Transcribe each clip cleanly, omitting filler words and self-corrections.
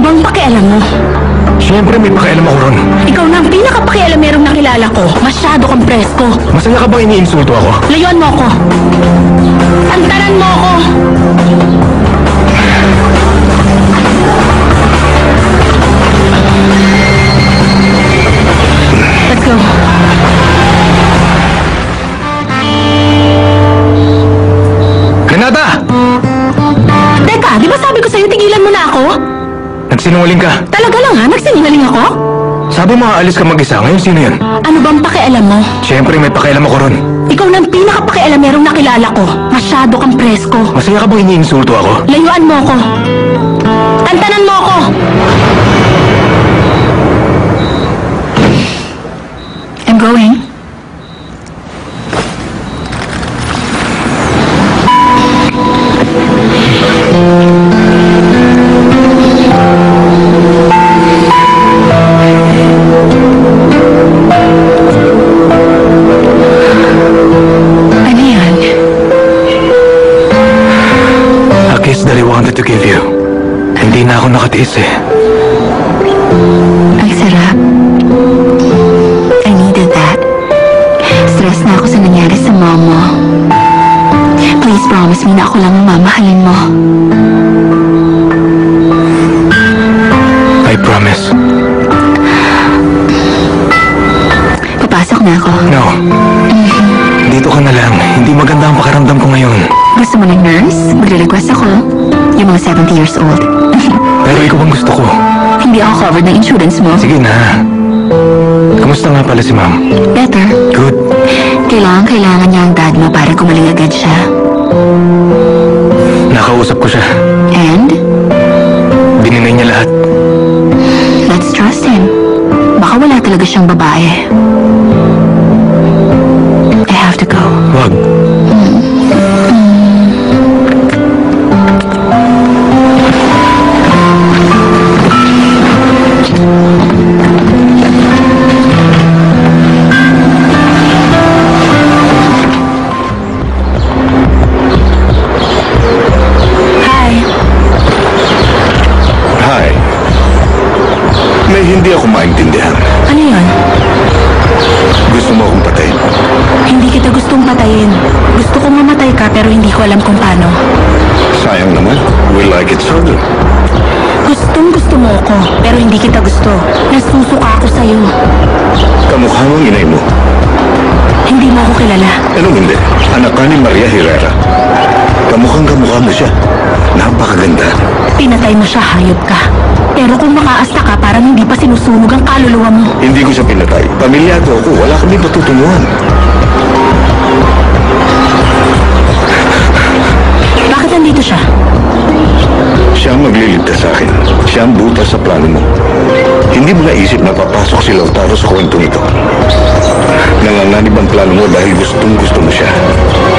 bang pakialam mo? Siyempre may pakialam ako ron. Ikaw na ang pinaka-pakialamerong nakilala ko. Masyado kang presko. Masaya ka bang iniinsulto ako? Layuan mo ako. Antaran mo ako. Let's go. Renata! Teka, di ba sabi ko sa'yo tigilan mo na ako? Nagsinungaling ka. Talaga lang ha? Nagsinungaling ako? Sabi mo aalis ka mag-isa. Ngayon sino yan? Ano bang pakialam mo? Siyempre may pakialam ako ron. Ikaw na ang pinaka-pakialamerong nakilala ko. Masyado kang presko. Masaya ka bang iniinsulto ako? Layuan mo ako. Tantanan mo ako. I'm going. Ano yan? A kiss that I wanted to give you. Hindi na ako nakatiis eh. Ang sarap. I needed that. Stress na ako sa nangyari sa mom mo. Please promise me na ako lang ang mamahalin mo. I promise. Papasok na ako. No. Dito ka na lang. Hindi maganda ang pakiramdam ko ngayon. Gusto mo ng nurse? Magre-request ako. Yung mga 70 years old. Pero ikaw ang gusto ko. Hindi ako covered ng insurance mo. Sige na. Kamusta nga pala si ma'am? Better. Good. Kailangan niya ang dad mo para gumaling agad siya. Nakausap ko siya. And? Dininay niya lahat. Let's trust him. Baka wala talaga siyang babae. I have to go. Wag. Hi. Hi. May hindi ako maintindihan. Ano yun? Gusto mo akong patayin? Hindi kita gustong patayin. Gusto kong mamatay ka pero hindi ko alam kung paano. Sayang naman. We like each other. Gustong gusto mo ako pero hindi kita gusto. Nasusuka ako sa'yo. Kamukha mong inay mo. Hindi mo ako kilala. Anong hindi? Anak ka ni Maria Herrera. Kamukhang-kamukha mo siya. Napakaganda. Pinatay mo siya, hayop ka. Pero kung makaasta ka, parang hindi pa sinusunog ang kaluluwa mo. Hindi ko siya pinatay. Pamilyado ako. Wala kami patutunguhan. Bakit nandito siya? Siya ang magliligtas sa akin. Siya ang butas sa plano mo. Hindi mo naisip na papasok si Lautaro sa kwentong ito. Nanganganib ang plano mo dahil gustong-gusto mo siya.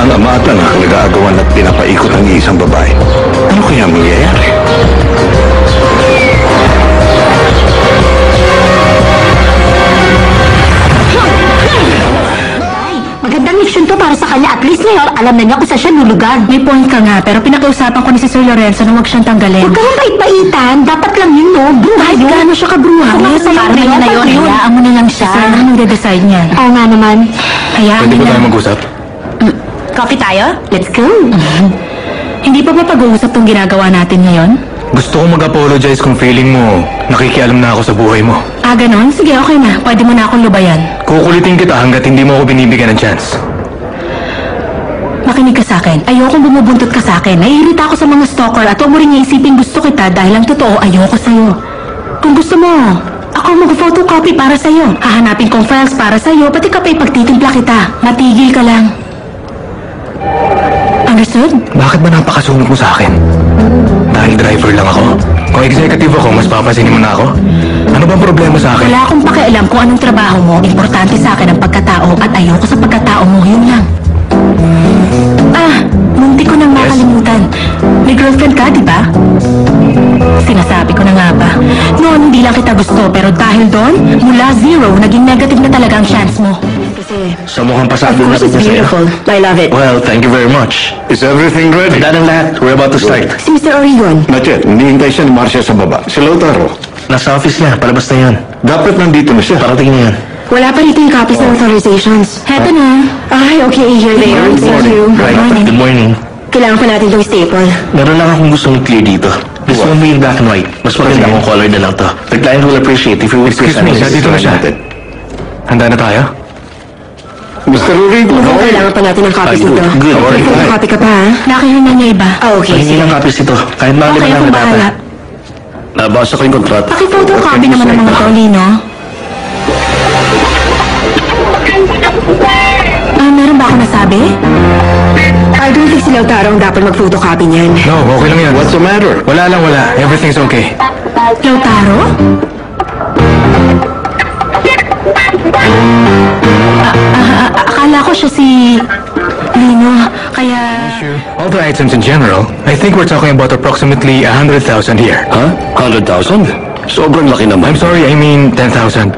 Ang ama at anak nag-aagawan at pinapaikot ang iisang babae. Ano kaya mangyayari? Magandang mission to para sa kanya. At least ngayon, alam na niya kung saan siya lulugan. May point ka nga, pero pinakiusapan ko ni si Sir Lorenzo na huwag siyang tanggalin. Huwag ka mong bait-baitan. Dapat lang yun, no? Bruha Kahit yun. gaano siya kabruha, Parang niya na yun. Hayaan mo na lang siya. Sir, ano nagde-decide niyan? Oo nga naman. Hayaan Pwede mo ba na. tayo mag-usap? Coffee tayo? Let's go. Hindi pa ba pag-uusap tong ginagawa natin ngayon? Gusto ko mag-apologize kung feeling mo nakikialam na ako sa buhay mo. Ah, ganon? Sige, okay na. Pwede mo na akong lubayan. Kukulitin kita hanggat hindi mo ako binibigyan ng chance. Makinig ka sa akin. Ayokong bumubuntot ka sa akin. Naiirita ako sa mga stalker at huwag mo rin iisipin gusto kita dahil ang totoo ayoko sa'yo. Kung gusto mo, ako mag-photocopy para sa'yo. Hahanapin kong files para sa'yo, pati ka pa ipagtitimpla kita. Matigil ka lang. Understood? Bakit ba napakasunod mo sa akin? Dahil driver lang ako? Kung executive ako, mas papasinin mo na ako? Ano bang problema sa akin? Wala akong pakialam kung anong trabaho mo. Importante sa akin ang pagkatao at ayoko sa pagkatao mo. Yun lang. Ah, munti ko nang makalimutan. May girlfriend ka, di ba? Sinasabi ko na nga ba. Noon, hindi lang kita gusto, pero dahil doon, mula zero, naging negative na talaga ang chance mo. kasi... So mukhang Of pasado na course, it's sa'yo. beautiful. I love it. Well, thank you very much. Is everything ready? Handa ng lahat. We're about to start. Si Mr. Origon. Not yet. Hinihintay siya ni Marcia sa baba. Si Lautaro. Nasa office niya. Palabas na yan. Dapat nandito na siya. Parating na yan. Wala pa rito yung copies ng authorizations. Heto na. Ay, okay. Here they are. Thank you. Good morning. Good morning. Kailangan pa natin itong staple. Meron lang akong gustong i-clear dito. This won't be in black and white. Mas maganda kung color na lang to. The client will appreciate if you will Excuse me, dito na siya. Handa na tayo? Mr. Urigo, Mukhang kailangan pa natin ng copies Ay, nito. good. Okay, Alright. copy ka pa, ha? Nakahihinga niya iba. Ah, okay. Pahingi Sige. ng copies ito. Kahit mga Okay, lima akong lang na bahala. data. Nabasa ko yung kontrata. Paki-photocopy naman ng mga to, Lino. Meron ba ako nasabi? I don't think si Lautaro ang dapat mag-photocopy niyan. No, okay lang yan. What's the matter? Wala lang, wala. Everything's okay. Lautaro? Akala ko siya si Lino, kaya... All the items in general, I think we're talking about approximately 100,000 here. Huh? 100,000? Sobrang laki naman. I'm sorry, I mean 10,000.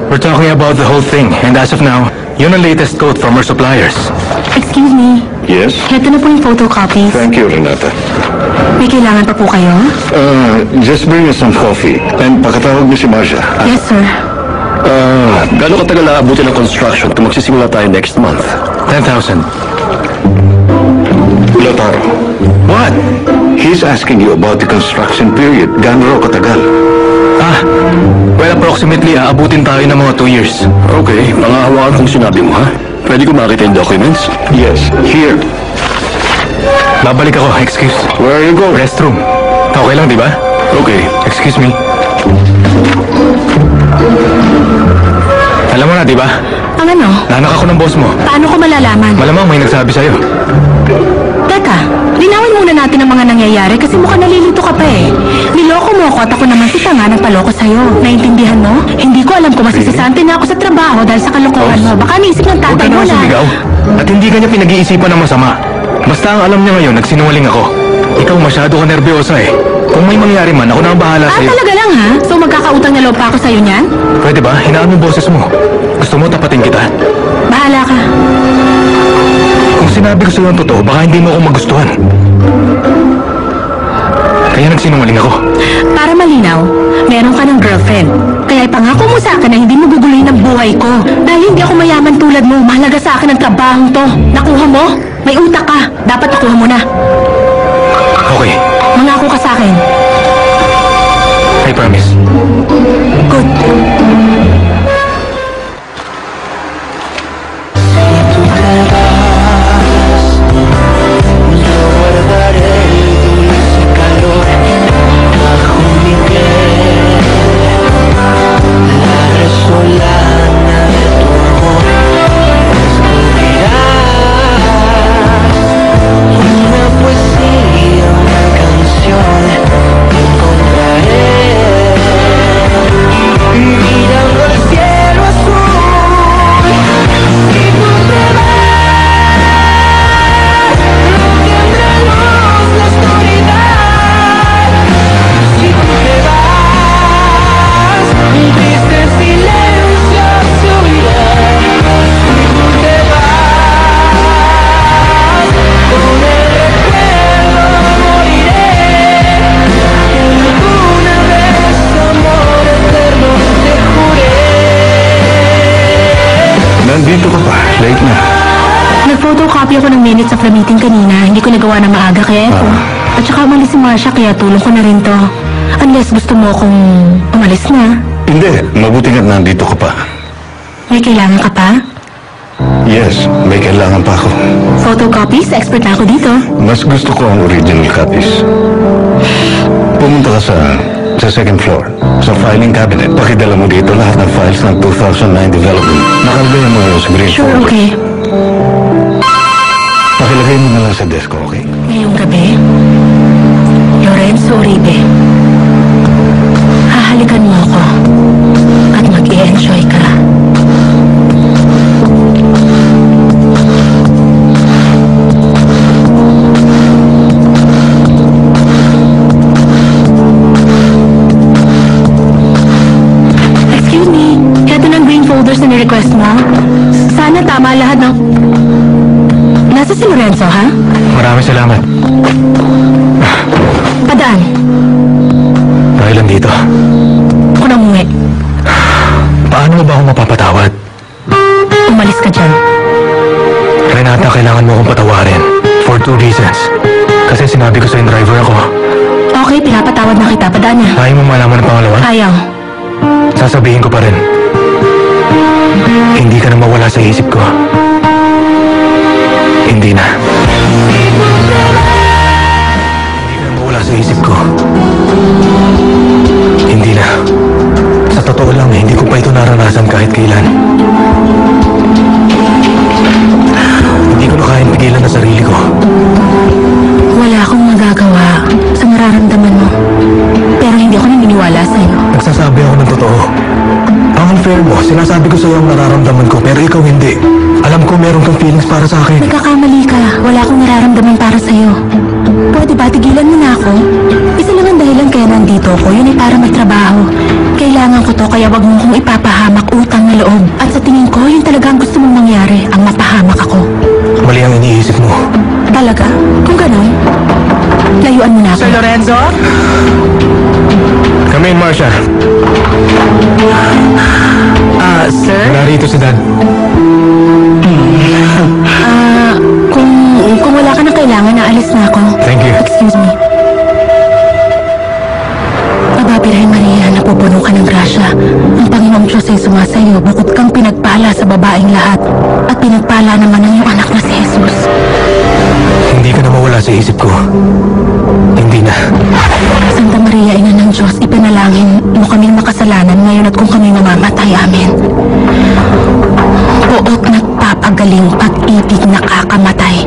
We're talking about the whole thing, and as of now, yun ang latest quote from our suppliers. Excuse me, Yes? heto na po yung photocopies. Thank you, Renata. May kailangan pa po kayo? Just bring us some coffee. And pakatawag niyo si Marcia. Yes, sir. Gano'ng katagal aabutin ng construction kung magsisimula tayo next month? 10,000. Lautaro, What? he's asking you about the construction period. Gano'n raw katagal? Well, approximately, aabutin tayo ng mga 2 years. Okay, pangahawakan kung sinabi mo, ha? Pwede ko makita yung documents? Yes, here. Babalik ako, excuse. Where are you going? Restroom. Okay lang, di ba? Okay. Excuse me. Alam mo na, di ba? Ang ano? Nanak ako ng boss mo. Paano ko malalaman? Malamang may nagsabi sa'yo. Teka, linawin muna natin ang mga nangyayari kasi mukhang nalilito ka pa eh. Niloko mo ako at ako naman si Tanga nagpaloko sa'yo. Naintindihan mo? Hindi ko alam kung masisisante na ako sa trabaho dahil sa kalokohan mo. Baka naisip ng Huwag ka tatay mo naman na... sumigaw. At hindi ka niya pinag-iisipan ng masama. Basta ang alam niya ngayon, nagsinungaling ako. Ikaw masyado ka nervyosa eh. Kung may mangyari man, ako na ang bahala sa'yo. talaga lang ha? So magkakautang na loob pa ako sa'yo niyan? Pwede ba? Hinaan mo boses mo. Gusto mo tapatin kita? Bahala ka. Kung sinabi ko sa'yo ang totoo, baka hindi mo ako magustuhan. Kaya nagsinungaling ako. Para malinaw, meron ka ng girlfriend. Kaya ipangako mo sa akin na hindi mo guguluhin ang buhay ko. Dahil hindi ako mayaman tulad mo, mahalaga sa akin ang trabahong to. Nakuha mo? May utak ka. Dapat nakuha mo na. Okay, Mangako ka sa akin. I promise. Good. Nandito ka pa. Late na. Nag-photocopy ako ng minutes of the meeting kanina. Hindi ko nagawa na maaga kaya ito. At saka umalis si Marcia kaya tulong ko na rin to. Unless gusto mo akong umalis na. Hindi. Mabuti nga't nandito ka pa. May kailangan ka pa? Yes, may kailangan pa ako. Photocopies? Expert na ako dito. Mas gusto ko ang original copies. Pumunta ka sa second floor, sa filing cabinet. Pakidala mo dito lahat ng files ng 2009 development. Nakalagay mo yun sa green Sure, folder. okay. Pakilagay mo na lang sa desk, okay? Ngayong gabi, Lorenzo Uribe, hahalikan mo ako at mag-i-enjoy ka. Excuse me, heto ng green folders na ni-request mo. Sana na tama lahat ng... Nasa si Lorenzo, ha? Maraming salamat. Padaan. Dahil lang dito. Ako na umuwi. Paano mo ba ako mapapatawad? Umalis ka dyan. Renata, kailangan mo akong patawarin. For 2 reasons. Kasi sinabi ko sa driver ako. Okay, pinapatawad na kita. Padaan na. Ayaw mo malaman ang pangalawa? Ayaw. Sasabihin ko pa rin. Hindi ka na mawala sa isip ko. Hindi na. Hindi ka na mawala sa isip ko. Hindi na. Sa totoo lang, hindi ko pa ito naranasan kahit kailan. Hindi ko na kayang pigilan ang sarili ko. Wala akong magagawa sa nararamdaman mo. Pero hindi ako naniniwala sa'yo. Nagsasabi ako ng totoo. Ang unfair mo, sinasabi ko sa'yo ang nararamdaman ko, pero ikaw hindi. Alam ko meron kang feelings para sa akin. Nagkakamali ka. Wala akong nararamdaman para sa'yo. Pwede ba tigilan mo na ako? Isa lang ang dahilan kaya nandito ako. Yun ay para magtrabaho. Kailangan ko to, kaya wag mo kong ipapahamak utang na loob. At sa tingin ko, yun talaga ang gusto mong mangyari, ang mapahamak ako. Mali ang iniisip mo. Talaga? Kung ganun, layuan mo na ako. Sir Lorenzo? Come in, Marcia. Sir? Narito si Dad. Kung wala ka na kailangan, naalis na ako. Thank you. Excuse me. Ababiray Maria, napupuno ka ng grasya. Ang Panginoong Diyos ay sumasayo, bukod kang pinagpala sa babaeng lahat. At pinagpala naman ang iyong anak na si Jesus. Hindi ka na mawala sa isip ko. Hindi na. Santa Maria, Ina ng Diyos, ipinalangin mo kaming makasalanan ngayon at kung kami mamamatay, amen. Buot nagpapagaling, pag-ibig nakakamatay.